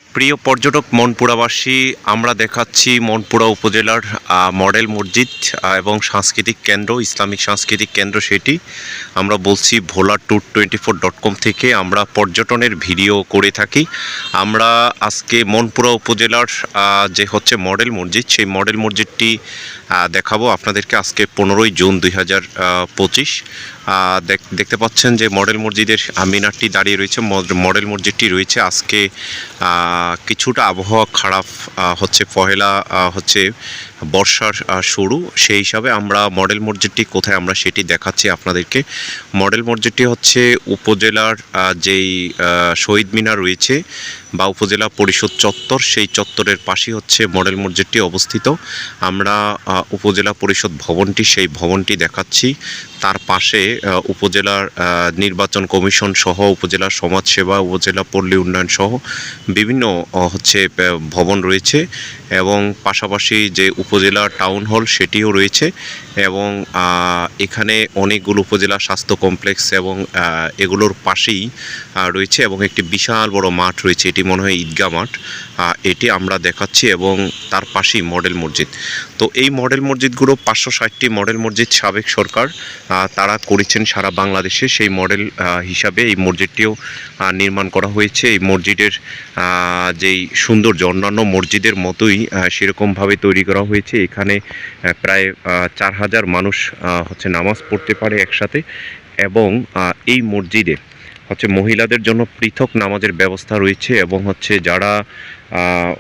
প্রিয় পর্যটক মনপুরাবাসী, আমরা দেখাচ্ছি মনপুরা উপজেলার মডেল মসজিদ এবং সাংস্কৃতিক কেন্দ্র, ইসলামিক সাংস্কৃতিক কেন্দ্র। সেটি আমরা বলছি ভোলা ট্যুর 24.com থেকে আমরা পর্যটনের ভিডিও করে থাকি। আমরা আজকে মনপুরা উপজেলার যে হচ্ছে মডেল মসজিদ, সেই মডেল মসজিদটি দেখাবো আপনাদেরকে। আজকে 15ই জুন 2025 দেখতে পাচ্ছেন যে মডেল মসজিদের মিনারটি দাঁড়িয়ে রয়েছে। মডেল মসজিদটি রয়েছে আজকে কিছুটা আবহাওয়া খারাপ হচ্ছে, পহেলা হচ্ছে বর্ষার শুরু, সেই হিসাবে আমরা মডেল মসজিদটি কোথায় আমরা সেটি দেখাচ্ছি আপনাদেরকে। মডেল মসজিদটি হচ্ছে উপজেলার যেই শহীদ মিনার রয়েছে বা উপজেলা পরিষদ চত্বর, সেই চত্বরের পাশেই হচ্ছে মডেল মসজিদটি অবস্থিত। আমরা উপজেলা পরিষদ ভবনটি, সেই ভবনটি দেখাচ্ছি। তার পাশে উপজেলার নির্বাচন কমিশন সহ, উপজেলার সমাজসেবা, উপজেলা পল্লী উন্নয়ন সহ বিভিন্ন হচ্ছে ভবন রয়েছে এবং পাশাপাশি যে উপজেলা টাউন হল সেটিও রয়েছে এবং এখানে অনেকগুলো উপজেলা স্বাস্থ্য কমপ্লেক্স এবং এগুলোর পাশেই রয়েছে এবং একটি বিশাল বড় মাঠ রয়েছে, এটি মনে হয় ঈদগাহ মাঠ, এটি আমরা দেখাচ্ছি এবং তার পাশেই মডেল মসজিদ। তো এই মডেল মসজিদগুলো 560টি মডেল মসজিদ সাবেক সরকার তারা করেছেন সারা বাংলাদেশে, সেই মডেল হিসাবে এই মসজিদটিও নির্মাণ করা হয়েছে। এই মসজিদের যেই সৌন্দর্য অন্যান্য মসজিদের মতোই সেরকমভাবে তৈরি করা হয়েছে। এখানে প্রায় 4000 মানুষ হচ্ছে নামাজ পড়তে পারে একসাথে এবং এই মসজিদে হচ্ছে মহিলাদের জন্য পৃথক নামাজের ব্যবস্থা রয়েছে এবং হচ্ছে যারা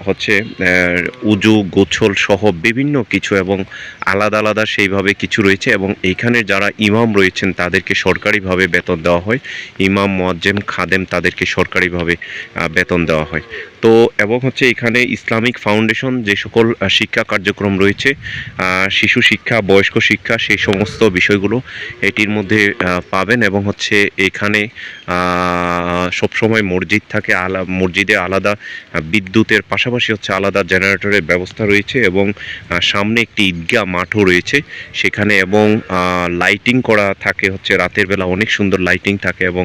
হচ্ছে উজু গোছল সহ বিভিন্ন কিছু এবং আলাদা আলাদা সেইভাবে কিছু রয়েছে এবং এইখানে যারা ইমাম রয়েছেন তাদেরকে সরকারিভাবে বেতন দেওয়া হয়। ইমাম, মুয়াজ্জিম, খাদেম তাদেরকে সরকারিভাবে বেতন দেওয়া হয়। তো এবং হচ্ছে এখানে ইসলামিক ফাউন্ডেশন যে সকল শিক্ষা কার্যক্রম রয়েছে, শিশু শিক্ষা, বয়স্ক শিক্ষা, সেই সমস্ত বিষয়গুলো এটির মধ্যে পাবেন এবং হচ্ছে এখানে সবসময় মসজিদ থাকে, মসজিদে আলাদা বিদ্যুতের পাশাপাশি হচ্ছে আলাদা জেনারেটরের ব্যবস্থা রয়েছে এবং সামনে একটি ঈদগাহ মাঠও রয়েছে সেখানে এবং লাইটিং করা থাকে হচ্ছে রাতের বেলা, অনেক সুন্দর লাইটিং থাকে এবং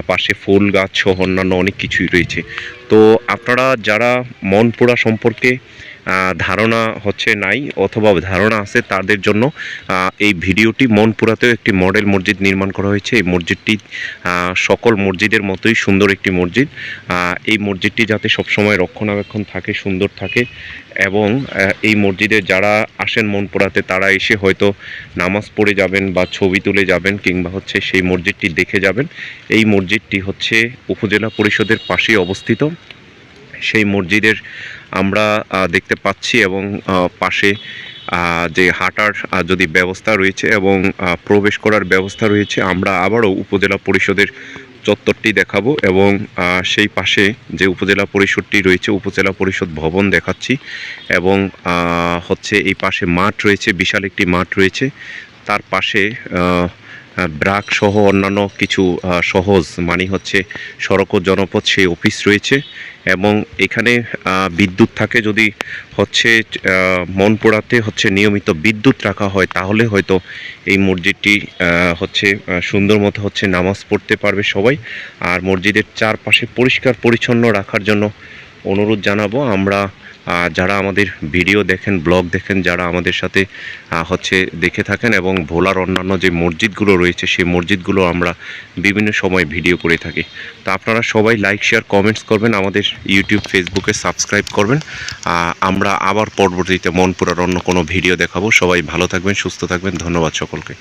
পাশে ফুল গাছ সহ অন্যান্য অনেক কিছুই রয়েছে। তো আপনারা যারা মনপুরা সম্পর্কে ধারণা হচ্ছে নাই অথবা ধারণা আছে তাদের জন্য এই ভিডিওটি। মনপুরাতেও একটি মডেল মসজিদ নির্মাণ করা হয়েছে। এই মসজিদটি সকল মসজিদের মতোই সুন্দর একটি মসজিদ। এই মসজিদটি যাতে সবসময় রক্ষণাবেক্ষণ থাকে, সুন্দর থাকে এবং এই মসজিদে যারা আসেন মনপুরাতে তারা এসে হয়তো নামাজ পড়ে যাবেন বা ছবি তুলে যাবেন কিংবা হচ্ছে সেই মসজিদটি দেখে যাবেন। এই মসজিদটি হচ্ছে উপজেলা পরিষদের পাশেই অবস্থিত। সেই মসজিদের আমরা দেখতে পাচ্ছি এবং পাশে যে হাঁটার যদি ব্যবস্থা রয়েছে এবং প্রবেশ করার ব্যবস্থা রয়েছে। আমরা আবারও উপজেলা পরিষদের চত্বরটি দেখাবো এবং সেই পাশে যে উপজেলা পরিষদটি রয়েছে, উপজেলা পরিষদ ভবন দেখাচ্ছি এবং হচ্ছে এই পাশে মাঠ রয়েছে, বিশাল একটি মাঠ রয়েছে। তার পাশে ব্রাক সহ অন্যান্য কিছু সহজ মানে হচ্ছে সড়ক ও জনপথ সেই অফিস রয়েছে এবং এখানে বিদ্যুৎ থাকে। যদি হচ্ছে মনপুরাতে হচ্ছে নিয়মিত বিদ্যুৎ রাখা হয় তাহলে হয়তো এই মসজিদটি হচ্ছে সুন্দর মতো হচ্ছে নামাজ পড়তে পারবে সবাই। আর মসজিদের চারপাশে পরিষ্কার পরিচ্ছন্ন রাখার জন্য অনুরোধ জানাবো। আমরা যারা আমাদের ভিডিও দেখেন, ব্লগ দেখেন, যারা আমাদের সাথে হচ্ছে দেখে থাকেন এবং ভোলার অন্যান্য যে মসজিদগুলো রয়েছে সেই মসজিদগুলো আমরা বিভিন্ন সময় ভিডিও করে থাকি। তো আপনারা সবাই লাইক, শেয়ার, কমেন্টস করবেন, আমাদের ইউটিউব, ফেসবুকে সাবস্ক্রাইব করবেন। আমরা আবার পরবর্তীতে মনপুরার অন্য কোনো ভিডিও দেখাবো। সবাই ভালো থাকবেন, সুস্থ থাকবেন। ধন্যবাদ সকলকে।